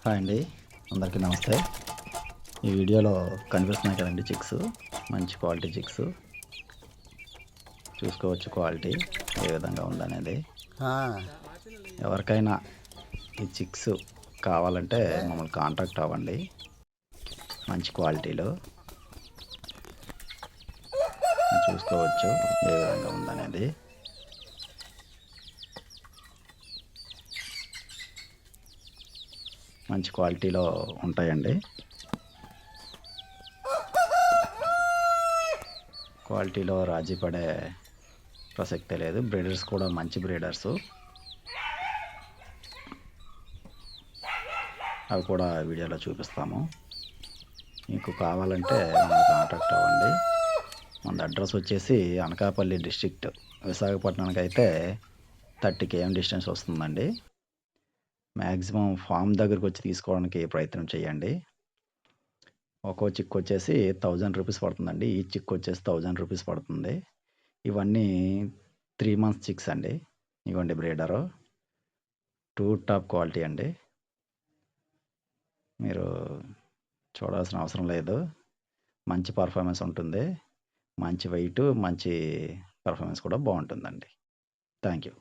Hi అండి. అందరికీ నమస్తే. ఈ వీడియోలో కనిపిస్తున్నాయి కదండీ చిక్స్. మంచి క్వాలిటీ చిక్స్. చూసుకోవచ్చు క్వాలిటీ ఏ విధంగా ఉందనేది. ఆ! ఎవరికైనా ఈ చిక్స్ కావాలంటే మమ్మల్ని కాంటాక్ట్ అవ్వండి. మంచి క్వాలిటీలో చూసుకోవచ్చు ఏ విధంగా ఉందనేది. మంచి క్వాలిటీలో ఉంటాయండి. క్వాలిటీలో రాజీ పడే ప్రసక్తే లేదు. బ్రీడర్స్ కూడా మంచి బ్రీడర్సు. అవి కూడా వీడియోలో చూపిస్తాము. మీకు కావాలంటే మమ్మల్ని కాంటాక్ట్ అవ్వండి. మన అడ్రస్ వచ్చేసి అనకాపల్లి డిస్ట్రిక్ట్, విశాఖపట్నానికి అయితే 30 km డిస్టెన్స్ వస్తుందండి. మ్యాక్సిమం ఫామ్ దగ్గరికి వచ్చి తీసుకోవడానికి ప్రయత్నం చేయండి. ఒక్కో చిక్ వచ్చేసి 1000 రూపీస్ పడుతుందండి. ఈ చిక్ వచ్చేసి 1000 రూపీస్ పడుతుంది. ఇవన్నీ 3 మంత్స్ చిక్స్ అండి. ఇవ్వండి బ్రీడరు. టాప్ క్వాలిటీ అండి. మీరు చూడాల్సిన అవసరం లేదు. మంచి పర్ఫార్మెన్స్ ఉంటుంది. మంచి వెయిట్, మంచి పర్ఫార్మెన్స్ కూడా బాగుంటుందండి. Thank you.